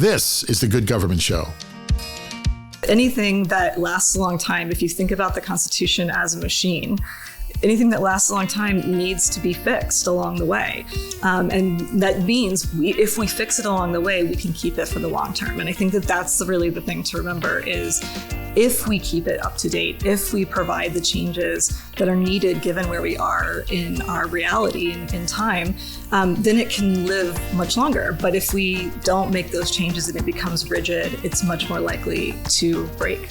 This is The Good Government Show. Anything that lasts a long time, if you think about the Constitution as a machine, anything that lasts a long time needs to be fixed along the way. And that means if we fix it along the way, we can keep it for the long term. And I think that that's really the thing to remember is if we keep it up to date, if we provide the changes that are needed given where we are in our reality in time, then it can live much longer. But if we don't make those changes and it becomes rigid, it's much more likely to break.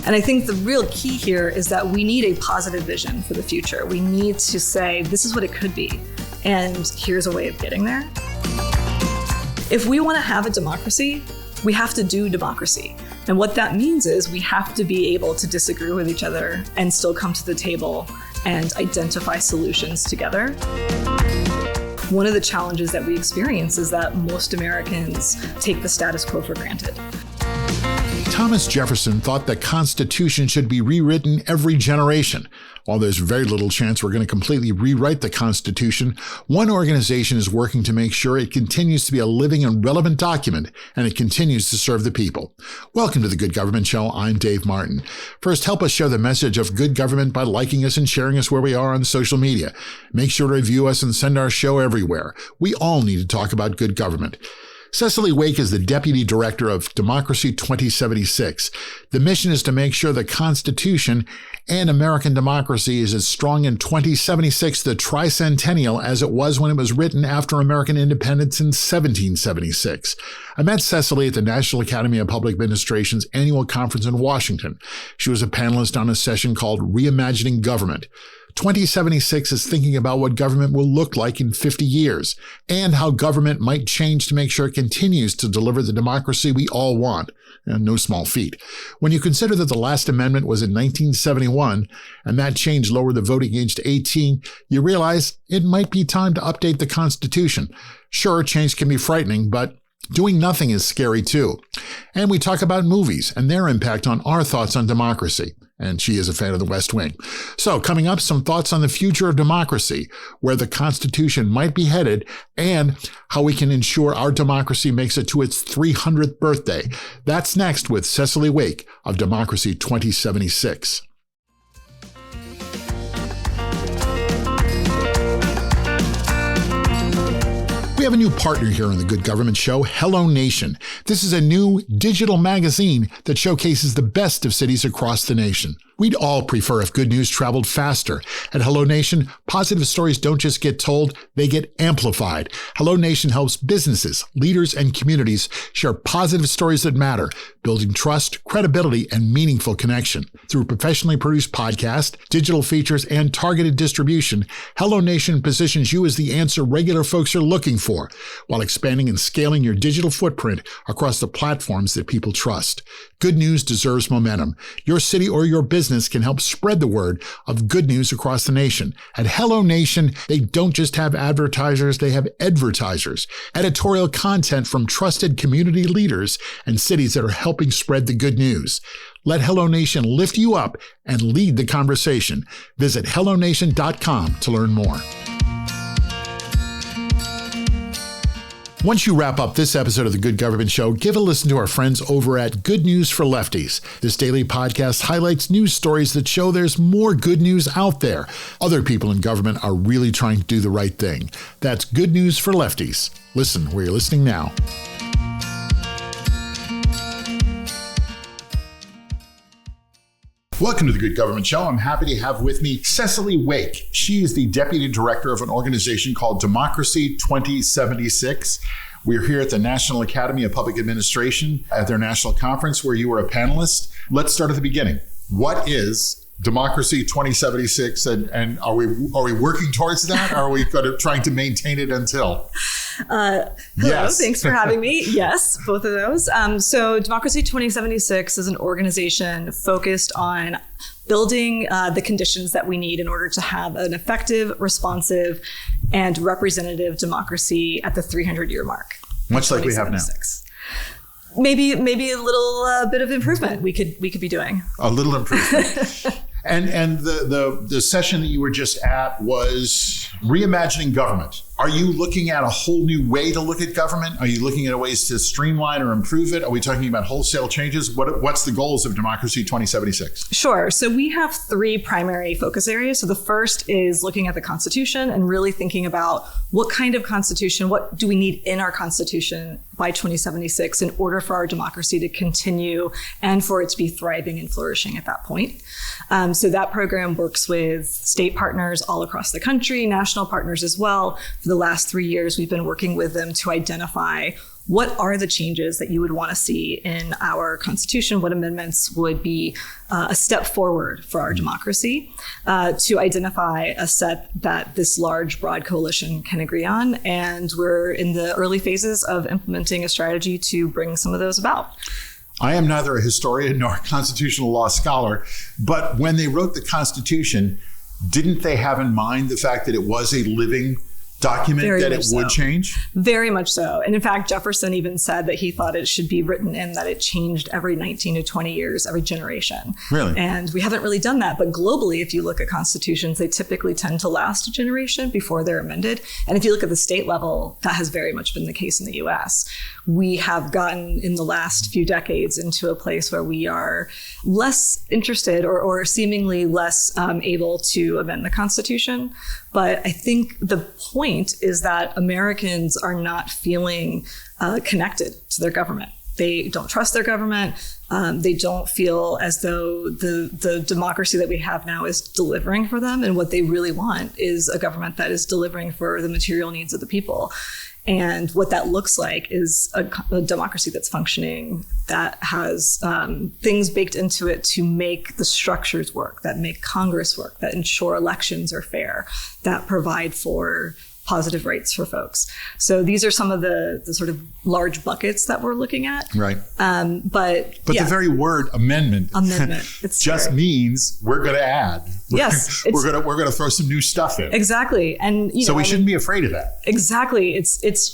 And I think the real key here is that we need a positive vision for the future. We need to say, this is what it could be, and here's a way of getting there. If we want to have a democracy, we have to do democracy. And what that means is we have to be able to disagree with each other and still come to the table and identify solutions together. One of the challenges that we experience is that most Americans take the status quo for granted. Thomas Jefferson thought the Constitution should be rewritten every generation. While there's very little chance we're going to completely rewrite the Constitution, one organization is working to make sure it continues to be a living and relevant document, and it continues to serve the people. Welcome to The Good Government Show. I'm Dave Martin. First, help us share the message of good government by liking us and sharing us where we are on social media. Make sure to review us and send our show everywhere. We all need to talk about good government. Cecili Wake is the Deputy Director of Democracy 2076. The mission is to make sure the Constitution and American democracy is as strong in 2076, the tricentennial, as it was when it was written after American independence in 1776. I met Cecili at the National Academy of Public Administration's annual conference in Washington. She was a panelist on a session called Reimagining Government. 2076 is thinking about what government will look like in 50 years and how government might change to make sure it continues to deliver the democracy we all want. And no small feat. When you consider that the last amendment was in 1971 and that change lowered the voting age to 18, you realize it might be time to update the Constitution. Sure, change can be frightening, but doing nothing is scary too. And we talk about movies and their impact on our thoughts on democracy. And she is a fan of the West Wing. So coming up, some thoughts on the future of democracy, where the Constitution might be headed, and how we can ensure our democracy makes it to its 300th birthday. That's next with Cecili Wake of Democracy 2076. We have a new partner here on The Good Government Show, HelloNation. This is a new digital magazine that showcases the best of cities across the nation. We'd all prefer if good news traveled faster. At HelloNation, positive stories don't just get told, they get amplified. HelloNation helps businesses, leaders, and communities share positive stories that matter, building trust, credibility, and meaningful connection. Through professionally produced podcasts, digital features, and targeted distribution, HelloNation positions you as the answer regular folks are looking for, while expanding and scaling your digital footprint across the platforms that people trust. Good news deserves momentum. Your city or your business can help spread the word of good news across the nation. At HelloNation, they don't just have advertisers, they have advertisers. Editorial content from trusted community leaders and cities that are helping spread the good news. Let HelloNation lift you up and lead the conversation. Visit HelloNation.com to learn more. Once you wrap up this episode of The Good Government Show, give a listen to our friends over at Good News for Lefties. This daily podcast highlights news stories that show there's more good news out there. Other people in government are really trying to do the right thing. That's Good News for Lefties. Listen where you're listening now. Welcome to The Good Government Show. I'm happy to have with me Cecili Wake. She is the Deputy Director of an organization called Democracy 2076. We're here at the National Academy of Public Administration at their national conference where you were a panelist. Let's start at the beginning. What is Democracy 2076, and are we working towards that? Or are we trying to maintain it until? Hello, yes. Thanks for having me. Yes, both of those. So Democracy 2076 is an organization focused on building the conditions that we need in order to have an effective, responsive, and representative democracy at the 300-year mark. Much like we have now. Maybe a little bit of improvement we could be doing. A little improvement. And the session that you were just at was Reimagining Government. Are you looking at a whole new way to look at government? Are you looking at ways to streamline or improve it? Are we talking about wholesale changes? What's the goals of Democracy 2076? Sure. So we have three primary focus areas. So the first is looking at the Constitution and really thinking about what kind of Constitution, what do we need in our Constitution by 2076 in order for our democracy to continue and for it to be thriving and flourishing at that point. So that program works with state partners all across the country, national partners as well. For the last 3 years, we've been working with them to identify what are the changes that you would want to see in our Constitution, what amendments would be a step forward for our democracy, to identify a set that this large, broad coalition can agree on. And we're in the early phases of implementing a strategy to bring some of those about. I am neither a historian nor a constitutional law scholar, but when they wrote the Constitution, didn't they have in mind the fact that it was a living document, that it would change? Very much so. And in fact, Jefferson even said that he thought it should be written in that it changed every 19 to 20 years, every generation. Really? And we haven't really done that. But globally, if you look at constitutions, they typically tend to last a generation before they're amended. And if you look at the state level, that has very much been the case in the US. We have gotten in the last few decades into a place where we are less interested or seemingly less able to amend the Constitution. But I think the point is that Americans are not feeling connected to their government. They don't trust their government. They don't feel as though the democracy that we have now is delivering for them. And what they really want is a government that is delivering for the material needs of the people. And what that looks like is a democracy that's functioning, that has things baked into it to make the structures work, that make Congress work, that ensure elections are fair, that provide for positive rights for folks. So these are some of the sort of large buckets that we're looking at. Right. But the very word amendment it's just means we're going to add. Yes. We're going to throw some new stuff in. Exactly. And so we shouldn't be afraid of that. Exactly.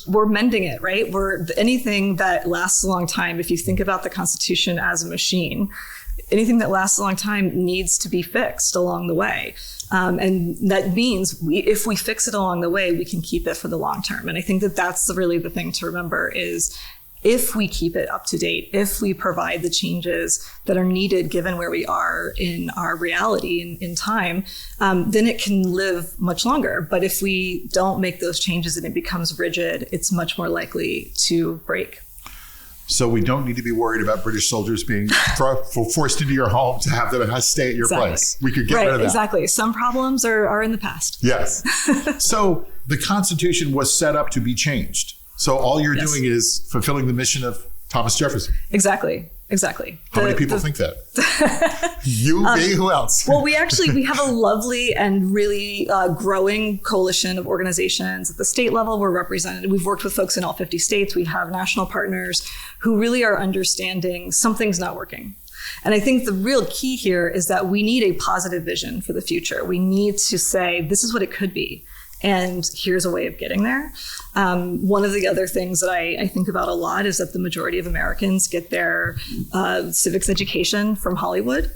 We're mending it, right? Anything that lasts a long time, if you think about the Constitution as a machine, anything that lasts a long time needs to be fixed along the way. And that means if we fix it along the way, we can keep it for the long term. And I think that that's really the thing to remember is if we keep it up to date, if we provide the changes that are needed given where we are in our reality in time, then it can live much longer. But if we don't make those changes and it becomes rigid, it's much more likely to break. So we don't need to be worried about British soldiers being forced into your home to have them stay at your place. We could get rid of that. Exactly. Some problems are in the past. Yes. So the Constitution was set up to be changed. So all you're doing is fulfilling the mission of Thomas Jefferson. Exactly. How many people think that? You, me, who else? Well, we have a lovely and really growing coalition of organizations at the state level. We're represented. We've worked with folks in all 50 states. We have national partners who really are understanding something's not working. And I think the real key here is that we need a positive vision for the future. We need to say, this is what it could be. And here's a way of getting there. One of the other things that I think about a lot is that the majority of Americans get their civics education from Hollywood.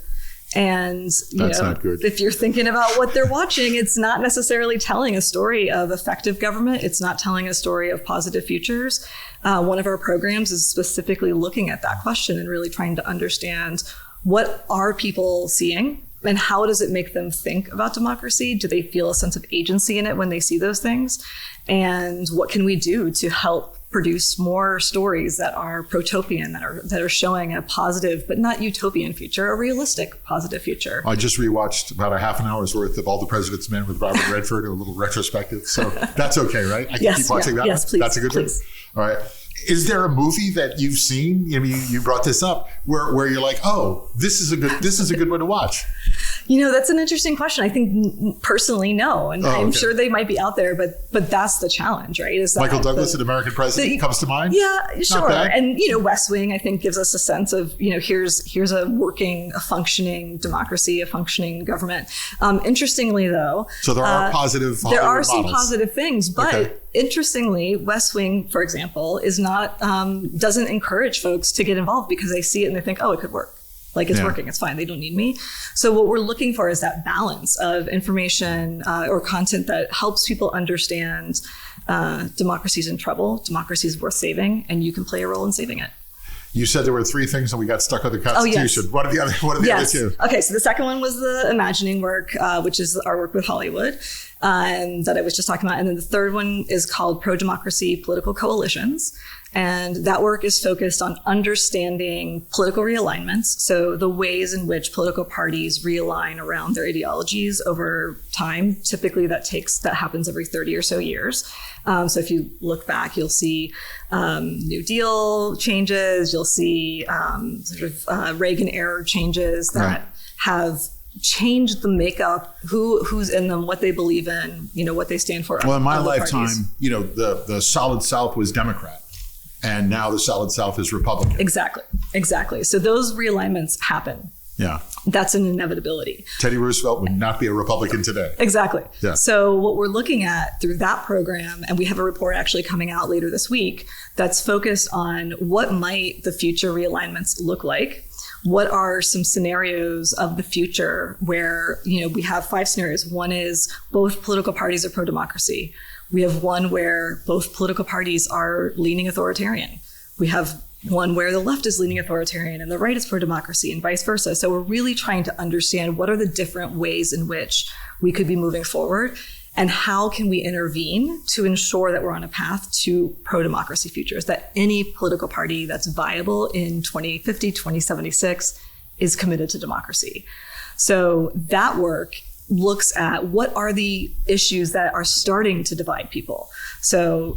And that's not good. If you're thinking about what they're watching, it's not necessarily telling a story of effective government. It's not telling a story of positive futures. One of our programs is specifically looking at that question and really trying to understand what are people seeing? And how does it make them think about democracy? Do they feel a sense of agency in it when they see those things? And what can we do to help produce more stories that are protopian, that are showing a positive but not utopian future, a realistic positive future? I just rewatched about a half an hour's worth of All the President's Men with Robert Redford, a little retrospective. So that's okay, right? I can keep watching that. Yes, please. That's a good one. All right. Is there a movie that you've seen? I mean, you brought this up where you're like, oh, this is a good one to watch. That's an interesting question. I think personally, no. And I'm sure they might be out there, but that's the challenge, right? Is that Michael Douglas, an American President, comes to mind? Yeah, sure. And, West Wing, I think, gives us a sense of, here's a functioning democracy, a functioning government. Interestingly, though. So there are positive There are some models. positive things, but interestingly, West Wing, for example, is not doesn't encourage folks to get involved because they see it and they think, oh, it could work. Like it's working, it's fine, they don't need me. So what we're looking for is that balance of information or content that helps people understand Democracy's in trouble. Democracy is worth saving, and you can play a role in saving it. You said there were 3 things and we got stuck with the Constitution. Yes. What are the other 2? Okay, so the second one was the imagining work, which is our work with Hollywood that I was just talking about. And then the third one is called Pro-Democracy Political Coalitions. And that work is focused on understanding political realignments. So the ways in which political parties realign around their ideologies over time. Typically that happens every 30 or so years. So if you look back, you'll see New Deal changes, you'll see Reagan era changes that have changed the makeup, who's in them, what they believe in, what they stand for. Well, in my lifetime, the Solid South was Democrat. And now the Solid South is Republican. Exactly. So those realignments happen. Yeah. That's an inevitability. Teddy Roosevelt would not be a Republican today. Exactly. Yeah. So what we're looking at through that program, and we have a report actually coming out later this week, that's focused on what might the future realignments look like. What are some scenarios of the future where, we have 5 scenarios. One is both political parties are pro-democracy. We have one where both political parties are leaning authoritarian. We have one where the left is leaning authoritarian and the right is pro-democracy and vice versa. So we're really trying to understand what are the different ways in which we could be moving forward and how can we intervene to ensure that we're on a path to pro-democracy futures, that any political party that's viable in 2050, 2076 is committed to democracy. So that work looks at what are the issues that are starting to divide people. So,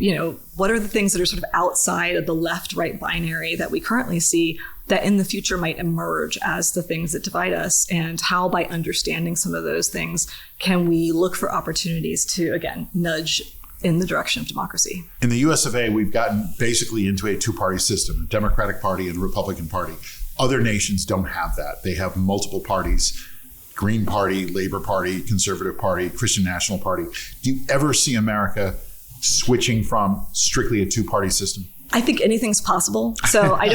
what are the things that are sort of outside of the left-right binary that we currently see that in the future might emerge as the things that divide us, and how by understanding some of those things can we look for opportunities to, again, nudge in the direction of democracy. In the US of A, we've gotten basically into a 2-party system, a Democratic Party and a Republican Party. Other nations don't have that. They have multiple parties. Green Party, Labor Party, Conservative Party, Christian National Party. Do you ever see America switching from strictly a 2-party system? I think anything's possible. So I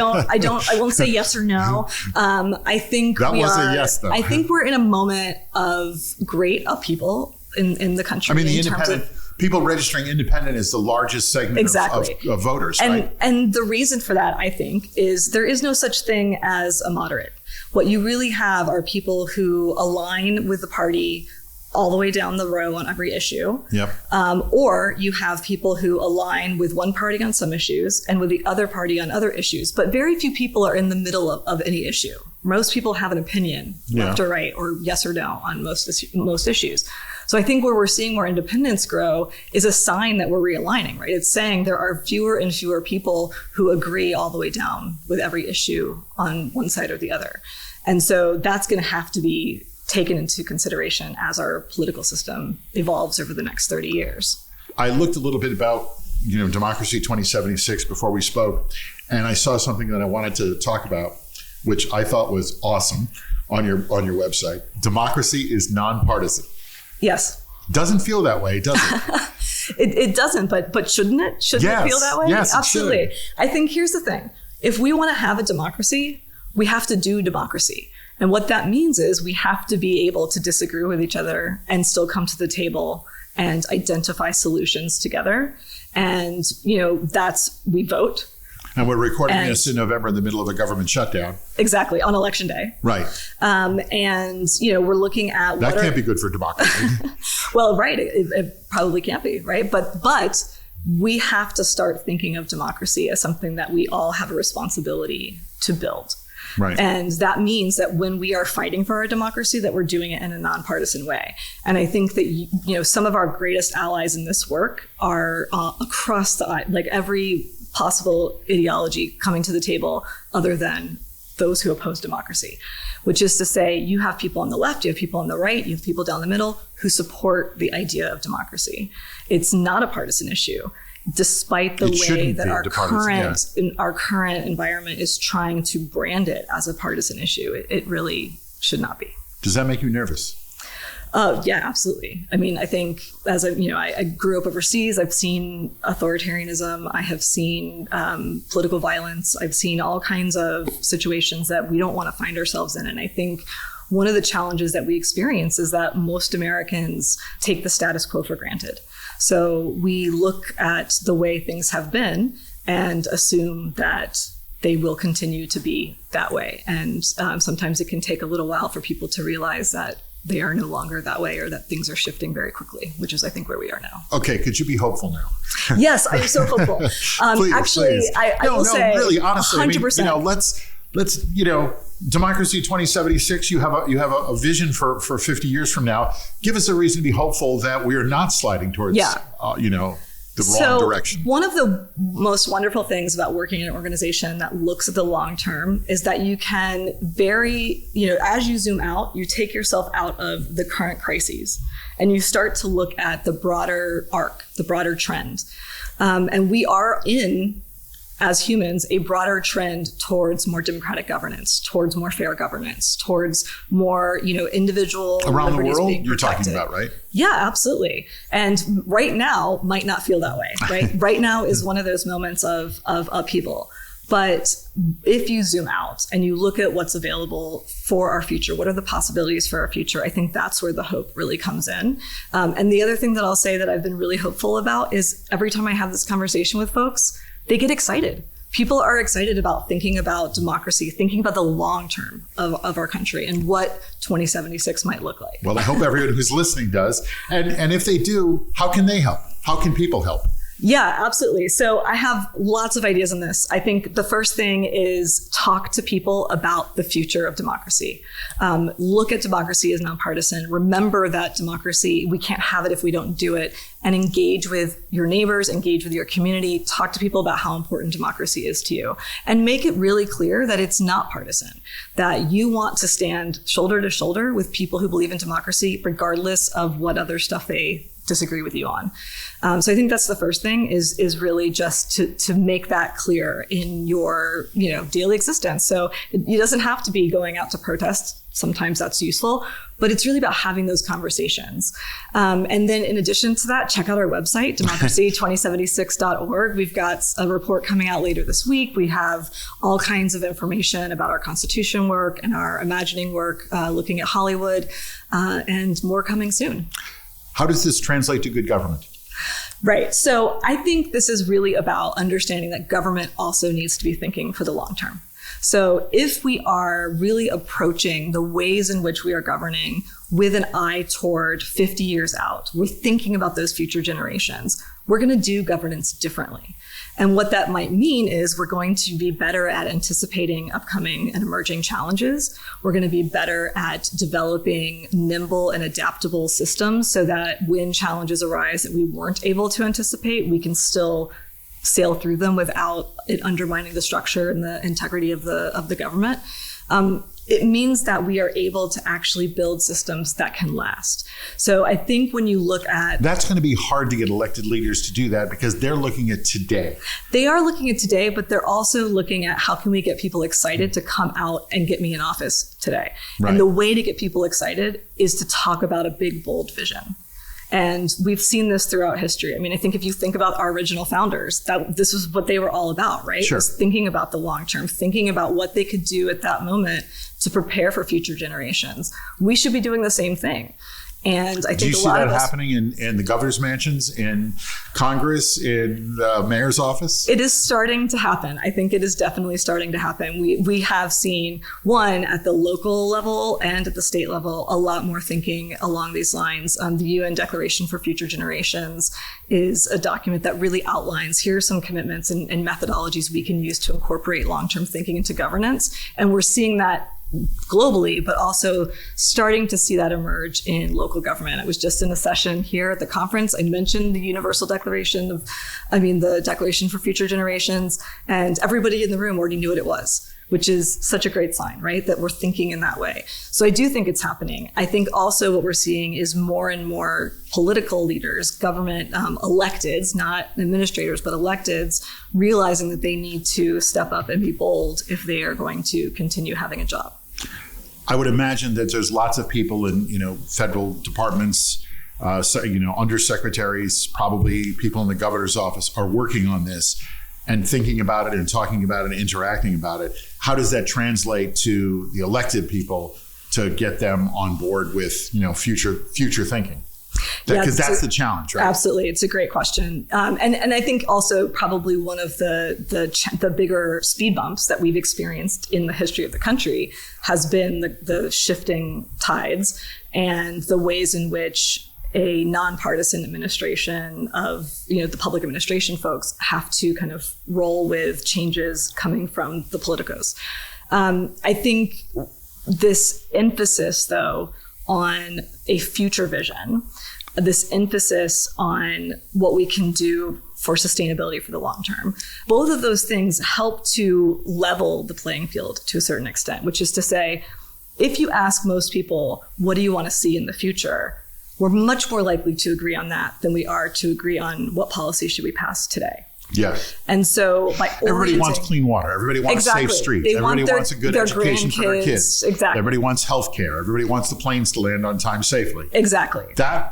won't say yes or no. I think that was a yes, though. I think we're in a moment of great upheaval in the country. I mean, the independent people registering independent is the largest segment of voters, right? And the reason for that, I think, is there is no such thing as a moderate. What you really have are people who align with the party all the way down the row on every issue. Yep. Or you have people who align with one party on some issues and with the other party on other issues. But very few people are in the middle of any issue. Most people have an opinion, left or right, or yes or no on most issues. So I think where we're seeing more independence grow is a sign that we're realigning, right? It's saying there are fewer and fewer people who agree all the way down with every issue on one side or the other. And so that's going to have to be taken into consideration as our political system evolves over the next 30 years. I looked a little bit about, Democracy 2076 before we spoke, and I saw something that I wanted to talk about, which I thought was awesome on your website. Democracy is nonpartisan. Yes. Doesn't feel that way, does it? It doesn't, but shouldn't it? Shouldn't it feel that way? Yes, absolutely. I think here's the thing. If we want to have a democracy, we have to do democracy. And what that means is we have to be able to disagree with each other and still come to the table and identify solutions together. And, we vote. And we're recording this in November in the middle of a government shutdown. Exactly, on election day. Right. We're looking at... That can't be good for democracy. Well, right, it probably can't be, right? But we have to start thinking of democracy as something that we all have a responsibility to build. Right. And that means that when we are fighting for our democracy, that we're doing it in a nonpartisan way. And I think that, some of our greatest allies in this work are across every possible ideology coming to the table other than those who oppose democracy, which is to say you have people on the left, you have people on the right, you have people down the middle who support the idea of democracy. It's not a partisan issue, despite the way that our current environment is trying to brand it as a partisan issue. It really should not be. Does that make you nervous? Yeah, absolutely. I mean, I think as I grew up overseas, I've seen authoritarianism. I have seen political violence. I've seen all kinds of situations that we don't want to find ourselves in. And I think one of the challenges that we experience is that most Americans take the status quo for granted. So we look at the way things have been and assume that they will continue to be that way. And sometimes it can take a little while for people to realize that they are no longer that way, or that things are shifting very quickly, which is, I think, where we are now. Okay, could you be hopeful now? Yes, I'm so hopeful. Please, actually, please. I will say, really, honestly, 100%. I mean, let's Democracy 2076. You have a vision for 50 years from now. Give us a reason to be hopeful that we are not sliding towards, the wrong direction. One of the most wonderful things about working in an organization that looks at the long term is that you can as you zoom out, you take yourself out of the current crises and you start to look at the broader arc, the broader trend. And we are in, as humans, a broader trend towards more democratic governance, towards more fair governance, towards more, individual around the world. Being you're protected. talking about, right? Yeah, absolutely. And right now might not feel that way, right? Right now is one of those moments of upheaval. But if you zoom out and you look at what's available for our future, what are the possibilities for our future? I think that's where the hope really comes in. And the other thing that I'll say that I've been really hopeful about is every time I have this conversation with folks, they get excited. People are excited about thinking about democracy, thinking about the long term of our country and what 2076 might look like. Well, I hope everyone who's listening does. And if they do, how can they help? How can people help? Yeah, absolutely. So I have lots of ideas on this. I think the first thing is talk to people about the future of democracy. Look at democracy as nonpartisan. Remember that democracy, we can't have it if we don't do it. And engage with your neighbors, engage with your community, talk to people about how important democracy is to you. And make it really clear that it's not partisan, that you want to stand shoulder to shoulder with people who believe in democracy, regardless of what other stuff they disagree with you on. So I think that's the first thing is really just to make that clear in your daily existence. So it doesn't have to be going out to protest. Sometimes that's useful, but it's really about having those conversations. And then in addition to that, check out our website, democracy2076.org. We've got a report coming out later this week. We have all kinds of information about our Constitution work and our imagining work, looking at Hollywood, and more coming soon. How does this translate to good government? Right. So I think this is really about understanding that government also needs to be thinking for the long term. So if we are really approaching the ways in which we are governing with an eye toward 50 years out, we're thinking about those future generations, we're going to do governance differently. And what that might mean is we're going to be better at anticipating upcoming and emerging challenges. We're going to be better at developing nimble and adaptable systems so that when challenges arise that we weren't able to anticipate, we can still sail through them without it undermining the structure and the integrity of the government. It means that we are able to actually build systems that can last. So I think when you look at... That's going to be hard to get elected leaders to do that because they're looking at today. They are looking at today, but they're also looking at how can we get people excited to come out and get me in office today. Right. And the way to get people excited is to talk about a big, bold vision. And we've seen this throughout history. I mean, I think if you think about our original founders, that this was what they were all about, right? Sure. Was thinking about the long term, thinking about what they could do at that moment to prepare for future generations. We should be doing the same thing. And I think do you see that happening in the governor's mansions, in Congress, in the mayor's office? It is starting to happen. I think it is definitely starting to happen. We have seen, one, at the local level and at the state level, a lot more thinking along these lines. The UN Declaration for Future Generations is a document that really outlines, here are some commitments and methodologies we can use to incorporate long-term thinking into governance. And we're seeing that globally, but also starting to see that emerge in local government. I was just in a session here at the conference. I mentioned the Universal Declaration the Declaration for Future Generations, and everybody in the room already knew what it was, which is such a great sign, right? That we're thinking in that way. So I do think it's happening. I think also what we're seeing is more and more political leaders, government electeds, not administrators, but electeds, realizing that they need to step up and be bold if they are going to continue having a job. I would imagine that there's lots of people in, federal departments, undersecretaries, probably people in the governor's office are working on this and thinking about it and talking about it and interacting about it. How does that translate to the elected people to get them on board with, future thinking? Because that's the challenge, right? Absolutely. It's a great question. And I think also probably one of the bigger speed bumps that we've experienced in the history of the country has been the shifting tides and the ways in which a nonpartisan administration of, the public administration folks have to kind of roll with changes coming from the politicos. I think this emphasis, though, on a future vision, this emphasis on what we can do for sustainability for the long term, both of those things help to level the playing field to a certain extent, which is to say, if you ask most people, what do you want to see in the future? We're much more likely to agree on that than we are to agree on what policy should we pass today. Yes. And so everybody wants clean water. Everybody wants safe streets. Everybody wants a good education for their kids. Exactly. Everybody wants health care. Everybody wants the planes to land on time safely. Exactly.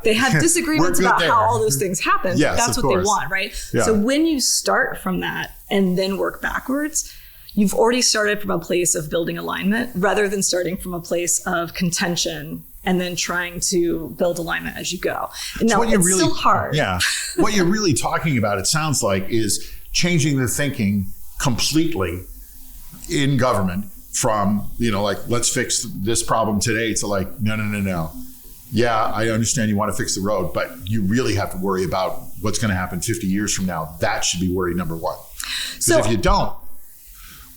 They have disagreements about how all those things happen. Yes, that's what they want, right? Yeah. So when you start from that and then work backwards, you've already started from a place of building alignment rather than starting from a place of contention and then trying to build alignment as you go. And now, it's still hard. Yeah. What you're really talking about, it sounds like, is changing the thinking completely in government from, let's fix this problem today to no. Yeah, I understand you want to fix the road, but you really have to worry about what's going to happen 50 years from now. That should be worry number one. Because if you don't,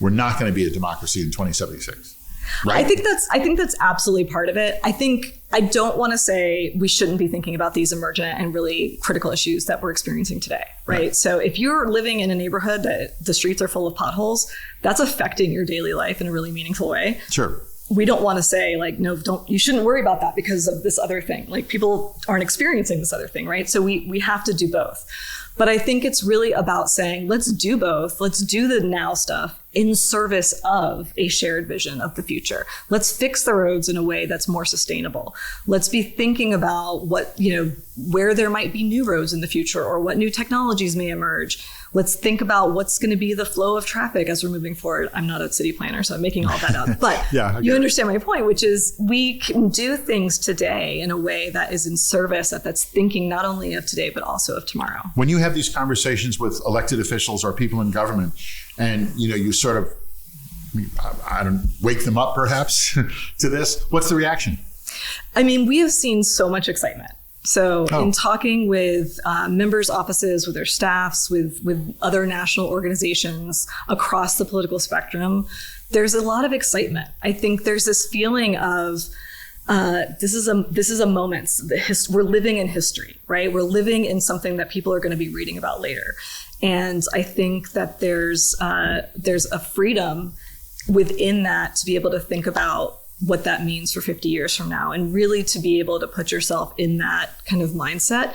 we're not going to be a democracy in 2076. Right. I think that's absolutely part of it. I don't want to say we shouldn't be thinking about these emergent and really critical issues that we're experiencing today, right? So if you're living in a neighborhood that the streets are full of potholes, that's affecting your daily life in a really meaningful way. Sure. We don't want to say no, you shouldn't worry about that because of this other thing. People aren't experiencing this other thing, right? So we have to do both. But I think it's really about saying, let's do both. Let's do the now stuff in service of a shared vision of the future. Let's fix the roads in a way that's more sustainable. Let's be thinking about where there might be new roads in the future or what new technologies may emerge. Let's think about what's going to be the flow of traffic as we're moving forward. I'm not a city planner, so I'm making all that up. But you understand my point, which is we can do things today in a way that is in service, that's thinking not only of today, but also of tomorrow. When you have these conversations with elected officials or people in government, and you sort of, wake them up perhaps to this, what's the reaction? We have seen so much excitement. So in talking with members' offices, with their staffs, with other national organizations across the political spectrum, there's a lot of excitement. I think there's this feeling of this is a moment. We're living in history, right? We're living in something that people are going to be reading about later. And I think that there's a freedom within that to be able to think about what that means for 50 years from now, and really to be able to put yourself in that kind of mindset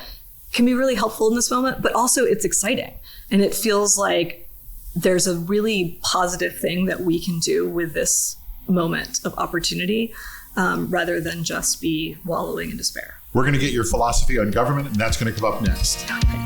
can be really helpful in this moment, but also it's exciting. And it feels like there's a really positive thing that we can do with this moment of opportunity, rather than just be wallowing in despair. We're going to get your philosophy on government, and that's going to come up next. Okay.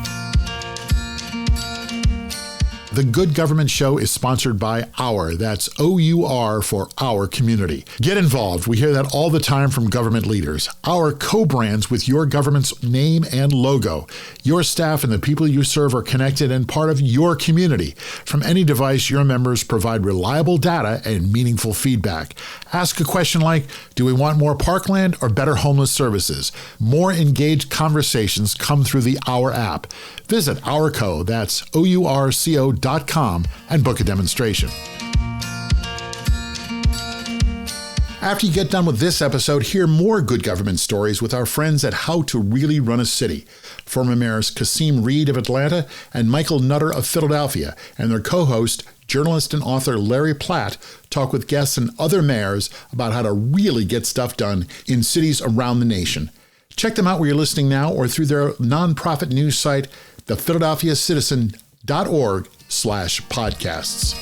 The Good Government Show is sponsored by Our. That's OUR for Our Community. Get involved. We hear that all the time from government leaders. Our co-brands with your government's name and logo. Your staff and the people you serve are connected and part of your community. From any device, your members provide reliable data and meaningful feedback. Ask a question like, do we want more parkland or better homeless services? More engaged conversations come through the Our app. Visit Ourco, that's OURCO.com, and book a demonstration. After you get done with this episode, hear more good government stories with our friends at How to Really Run a City. Former mayors Kasim Reed of Atlanta and Michael Nutter of Philadelphia, and their co-host, journalist and author Larry Platt, talk with guests and other mayors about how to really get stuff done in cities around the nation. Check them out where you're listening now or through their nonprofit news site, thephiladelphiacitizen.org/podcasts.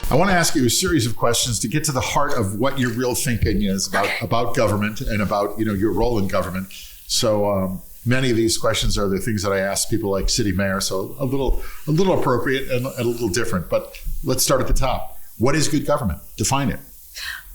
I want to ask you a series of questions to get to the heart of what your real thinking is about government and about your role in government. So many of these questions are the things that I ask people like city mayor, so a little appropriate and a little different. But let's start at the top. What is good government? Define it.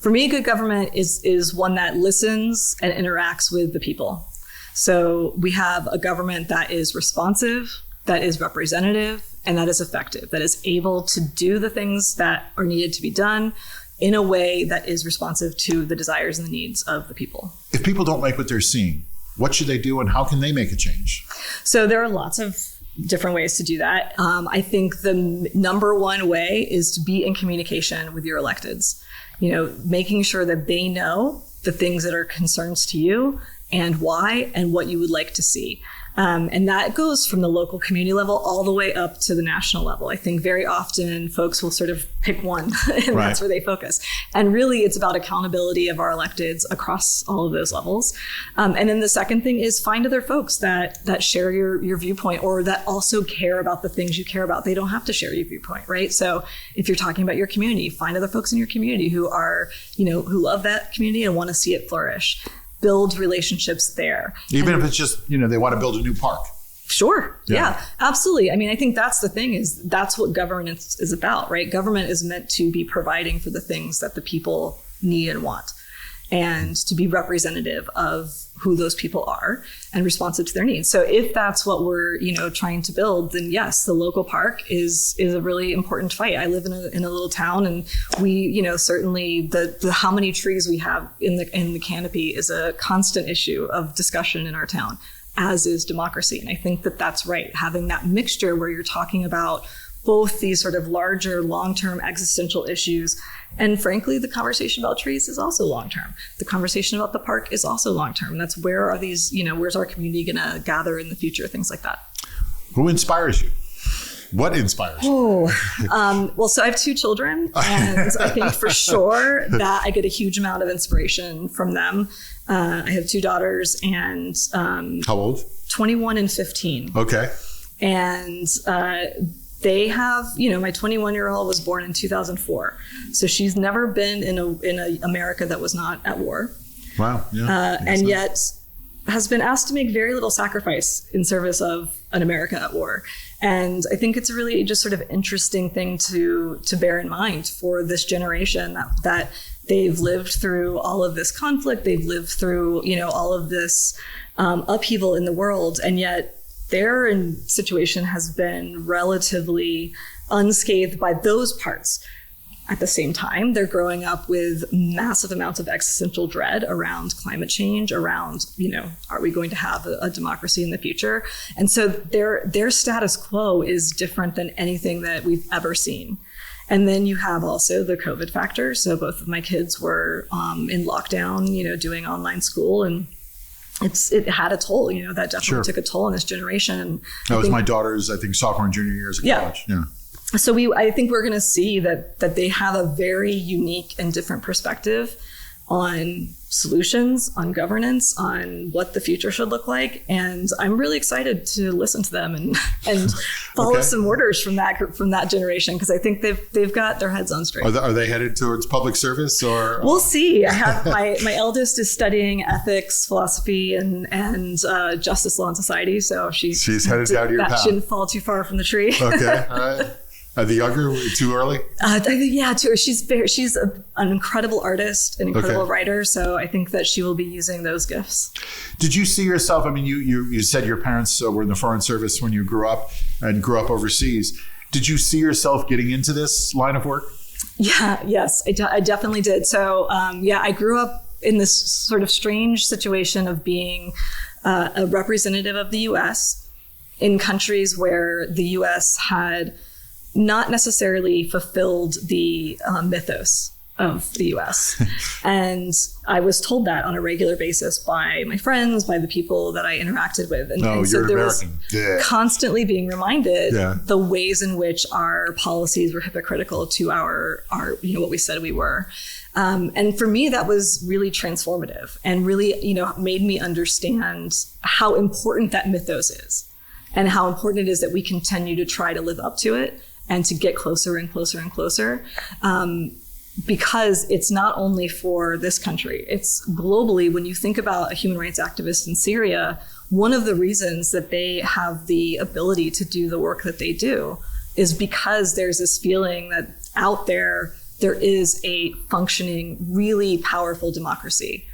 For me, good government is one that listens and interacts with the people. So we have a government that is responsive, that is representative, and that is effective, that is able to do the things that are needed to be done in a way that is responsive to the desires and the needs of the people. If people don't like what they're seeing, what should they do and how can they make a change? So there are lots of different ways to do that. I think the number one way is to be in communication with your electeds. Making sure that they know the things that are concerns to you and why and what you would like to see. And that goes from the local community level all the way up to the national level. I think very often folks will sort of pick one and that's where they focus. And really it's about accountability of our electeds across all of those levels. And then the second thing is find other folks that share your viewpoint or that also care about the things you care about. They don't have to share your viewpoint, right? So if you're talking about your community, find other folks in your community who are, who love that community and want to see it flourish. Build relationships there. Even if it's just, they want to build a new park. Sure. Yeah, absolutely. I mean, I think that's the thing is that's what governance is about, right? Government is meant to be providing for the things that the people need and want and to be representative of who those people are and responsive to their needs. So if that's what we're, trying to build, then yes, the local park is a really important fight. I live in a little town and we, certainly the how many trees we have in the canopy is a constant issue of discussion in our town, as is democracy. And I think that that's right. Having that mixture where you're talking about both these sort of larger long-term existential issues. And frankly, the conversation about trees is also long-term. The conversation about the park is also long-term. That's where are these, where's our community going to gather in the future, things like that. Who inspires you? What inspires you? Well, so I have 2 children, and I think for sure that I get a huge amount of inspiration from them. I have 2 daughters and... How old? 21 and 15. Okay. And they have, my 21-year-old was born in 2004. So she's never been in a America that was not at war. Wow. Yeah. And yet has been asked to make very little sacrifice in service of an America at war. And I think it's a really just sort of interesting thing to bear in mind for this generation that they've lived through all of this conflict. They've lived through, all of this upheaval in the world. And yet their situation has been relatively unscathed by those parts. At the same time, they're growing up with massive amounts of existential dread around climate change, around, are we going to have a democracy in the future? And so their status quo is different than anything that we've ever seen. And then you have also the COVID factor. So both of my kids were in lockdown, doing online school, and it had a toll, that definitely took a toll on this generation. That was my daughter's, I think, sophomore and junior years of college. Yeah. So I think we're going to see that they have a very unique and different perspective on solutions, on governance, on what the future should look like. And I'm really excited to listen to them and follow some orders from that generation, because I think they've got their heads on straight. Are they headed towards public service or? We'll see. I have my eldest is studying ethics, philosophy, and justice, law, and society. So she's headed down your path. That shouldn't fall too far from the tree. Okay. All right. The younger, too early? She's an incredible artist, an incredible writer. So I think that she will be using those gifts. Did you see yourself? I mean, you said your parents were in the Foreign Service when you grew up and grew up overseas. Did you see yourself getting into this line of work? Yes, I definitely did. So I grew up in this sort of strange situation of being a representative of the U.S. in countries where the U.S. had not necessarily fulfilled the mythos of the U.S. And I was told that on a regular basis by my friends, by the people that I interacted with. And so there was constantly being reminded the ways in which our policies were hypocritical to our what we said we were. And for me, that was really transformative and really, made me understand how important that mythos is and how important it is that we continue to try to live up to it and to get closer and closer and closer, because it's not only for this country, it's globally. When you think about a human rights activist in Syria, one of the reasons that they have the ability to do the work that they do is because there's this feeling that out there there is a functioning, really powerful democracy.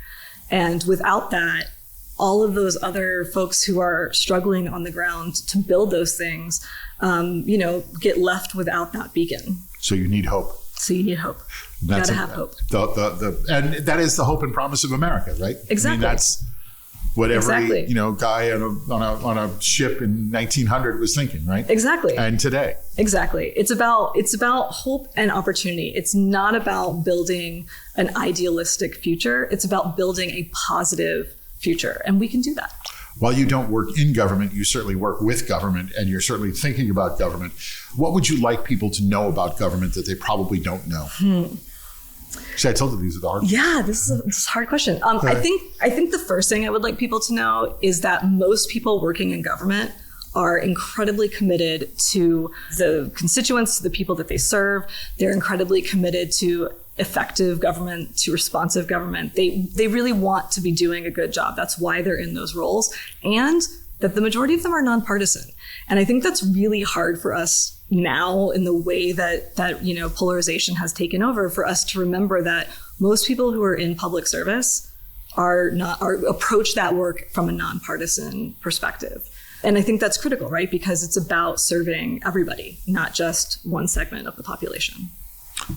And without that, all of those other folks who are struggling on the ground to build those things, get left without that beacon. So you need hope. You gotta have hope. And that is the hope and promise of America, right? Exactly. I mean, that's what every guy on a ship in 1900 was thinking, right? Exactly. And today. Exactly. It's about hope and opportunity. It's not about building an idealistic future. It's about building a positive future, and we can do that. While you don't work in government, you certainly work with government, and you're certainly thinking about government. What would you like people to know about government that they probably don't know? See, I told you these are the hard ones. Yeah, this is a hard question. I think the first thing I would like people to know is that most people working in government are incredibly committed to the constituents, to the people that they serve. They're incredibly committed to effective government, to responsive government. They really want to be doing a good job. That's why they're in those roles. And that the majority of them are nonpartisan. And I think that's really hard for us now in the way that polarization has taken over, for us to remember that most people who are in public service approach that work from a nonpartisan perspective. And I think that's critical, right? Because it's about serving everybody, not just one segment of the population.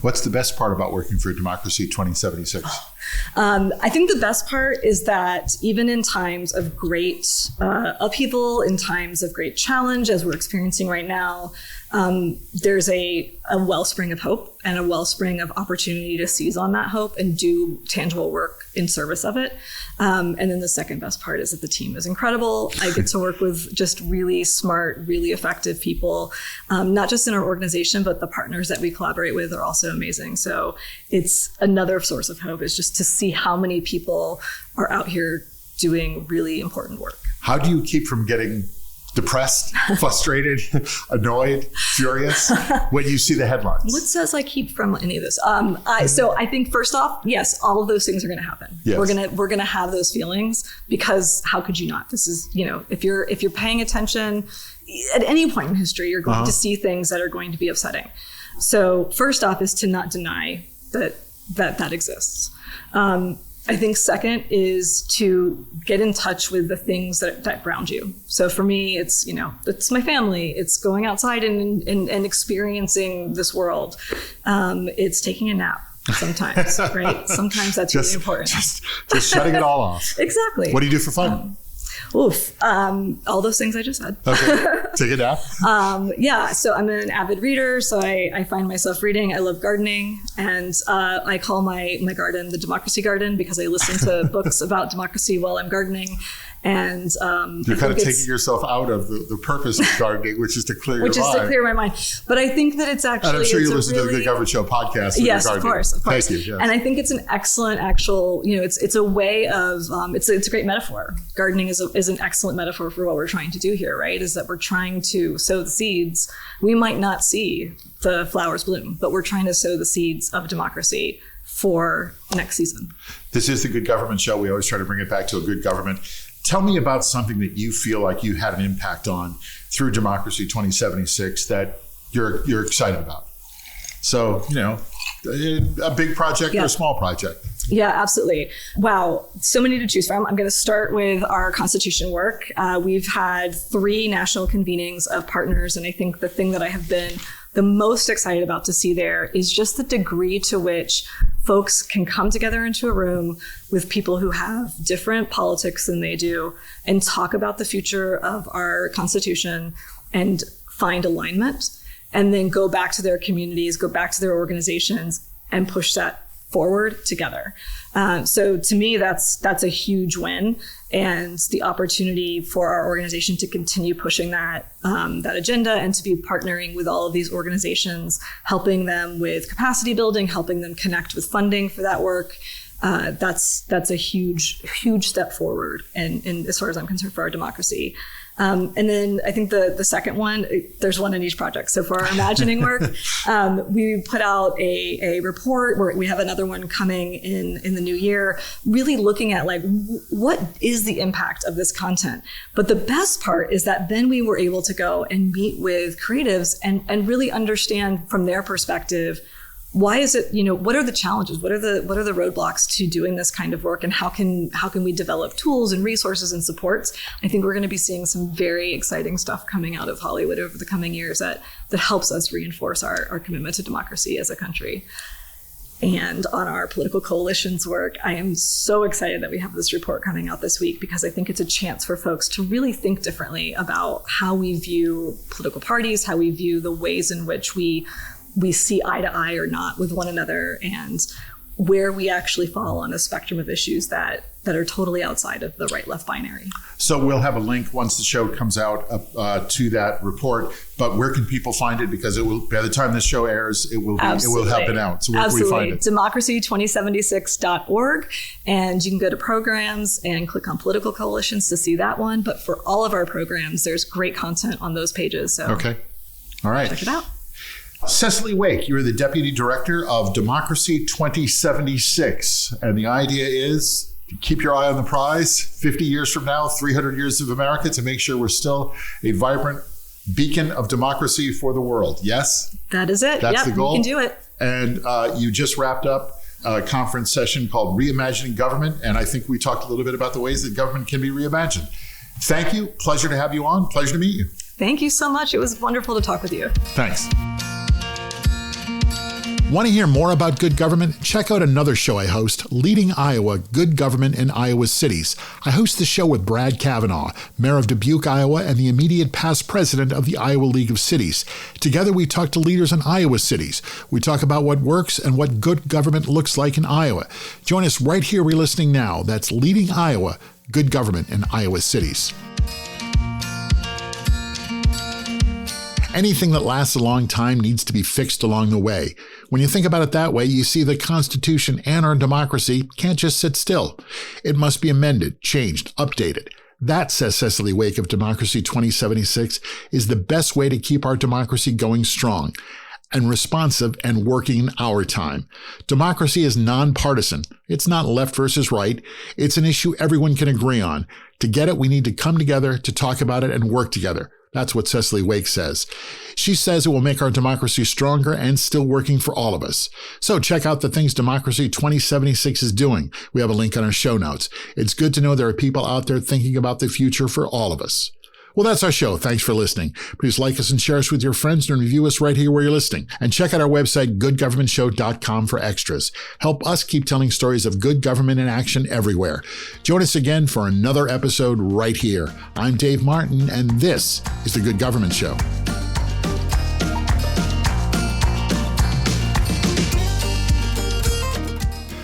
What's the best part about working for Democracy 2076? I think the best part is that even in times of great upheaval, in times of great challenge, as we're experiencing right now, there's a wellspring of hope and a wellspring of opportunity to seize on that hope and do tangible work in service of it. And then the second best part is that the team is incredible. I get to work with just really smart, really effective people, not just in our organization, but the partners that we collaborate with are also amazing. So it's another source of hope, is just to see how many people are out here doing really important work. How do you keep from getting depressed, frustrated, annoyed, furious when you see the headlines? What says I keep from any of this? So I think first off, yes, all of those things are going to happen. Yes. We're gonna have those feelings, because how could you not? This is, if you're paying attention at any point in history, you're going to see things that are going to be upsetting. So first off is to not deny that exists. I think second is to get in touch with the things that ground you. So for me, it's my family. It's going outside and experiencing this world. It's taking a nap sometimes, right? Sometimes that's really important. Just shutting it all off. Exactly. What do you do for fun? All those things I just said. Okay. Take a nap. So I'm an avid reader. So I find myself reading. I love gardening, and I call my garden the Democracy Garden, because I listen to books about democracy while I'm gardening. And you're kind of taking yourself out of the purpose of gardening, which is to clear your mind. Which is to clear my mind. But I think that it's actually... And I'm sure you listen to the Good Government Show podcast. Yes, of course. Thank you. Yes. And I think it's an excellent it's a way of, it's a great metaphor. Gardening is an excellent metaphor for what we're trying to do here, right? Is that we're trying to sow the seeds. We might not see the flowers bloom, but we're trying to sow the seeds of democracy for next season. This is the Good Government Show. We always try to bring it back to a good government. Tell me about something that you feel like you had an impact on through Democracy 2076 that you're excited about. So, a big project or a small project. Yeah, absolutely. Wow. So many to choose from. I'm going to start with our Constitution work. We've had 3 national convenings of partners. And I think the thing that I have been the most excited about to see there is just the degree to which folks can come together into a room with people who have different politics than they do and talk about the future of our Constitution and find alignment, and then go back to their communities, go back to their organizations, and push that forward together. So to me, that's a huge win, and the opportunity for our organization to continue pushing that agenda and to be partnering with all of these organizations, helping them with capacity building, helping them connect with funding for that work. That's a huge step forward, and as far as I'm concerned, for our democracy. And then I think the second one, there's one in each project. So for our imagining work, we put out a report, where we have another one coming in the new year, really looking at what is the impact of this content. But the best part is that then we were able to go and meet with creatives and really understand from their perspective, why is it, what are the challenges? What are the roadblocks to doing this kind of work? And how can we develop tools and resources and supports? I think we're going to be seeing some very exciting stuff coming out of Hollywood over the coming years that helps us reinforce our commitment to democracy as a country. And on our political coalitions work, I am so excited that we have this report coming out this week, because I think it's a chance for folks to really think differently about how we view political parties, how we view the ways in which we see eye to eye or not with one another, and where we actually fall on a spectrum of issues that are totally outside of the right-left binary. So we'll have a link once the show comes out to that report. But where can people find it? Because it will, by the time this show airs, it will have been out. So where can we find it? Democracy2076.org, and you can go to programs and click on political coalitions to see that one. But for all of our programs, there's great content on those pages. So okay, all right, check it out. Cecili Wake, you're the Deputy Director of Democracy 2076. And the idea is to keep your eye on the prize 50 years from now, 300 years of America, to make sure we're still a vibrant beacon of democracy for the world. Yes? That is it. That's the goal. We can do it. And you just wrapped up a conference session called Reimagining Government. And I think we talked a little bit about the ways that government can be reimagined. Thank you. Pleasure to have you on. Pleasure to meet you. Thank you so much. It was wonderful to talk with you. Thanks. Want to hear more about good government? Check out another show I host, Leading Iowa, Good Government in Iowa Cities. I host the show with Brad Kavanaugh, Mayor of Dubuque, Iowa, and the immediate past president of the Iowa League of Cities. Together, we talk to leaders in Iowa cities. We talk about what works and what good government looks like in Iowa. Join us right here where you're listening now. That's Leading Iowa, Good Government in Iowa Cities. Anything that lasts a long time needs to be fixed along the way. When you think about it that way, you see the Constitution and our democracy can't just sit still. It must be amended, changed, updated. That, says Cecili Wake of Democracy 2076, is the best way to keep our democracy going strong and responsive and working in our time. Democracy is nonpartisan. It's not left versus right. It's an issue everyone can agree on. To get it, we need to come together to talk about it and work together. That's what Cecili Wake says. She says it will make our democracy stronger and still working for all of us. So check out the things Democracy 2076 is doing. We have a link on our show notes. It's good to know there are people out there thinking about the future for all of us. Well, that's our show. Thanks for listening. Please like us and share us with your friends and review us right here where you're listening. And check out our website, goodgovernmentshow.com, for extras. Help us keep telling stories of good government in action everywhere. Join us again for another episode right here. I'm Dave Martin, and this is The Good Government Show.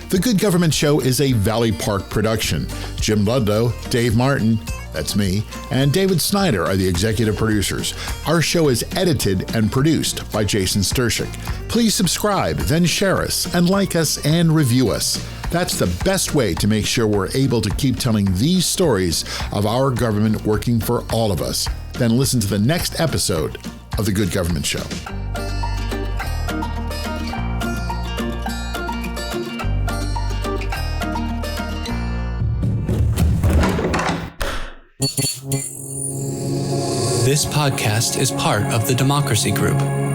The Good Government Show is a Valley Park production. Jim Ludlow, Dave Martin, that's me, and David Snyder are the executive producers. Our show is edited and produced by Jason Stershic. Please subscribe, then share us, and like us and review us. That's the best way to make sure we're able to keep telling these stories of our government working for all of us. Then listen to the next episode of The Good Government Show. This podcast is part of the Democracy Group.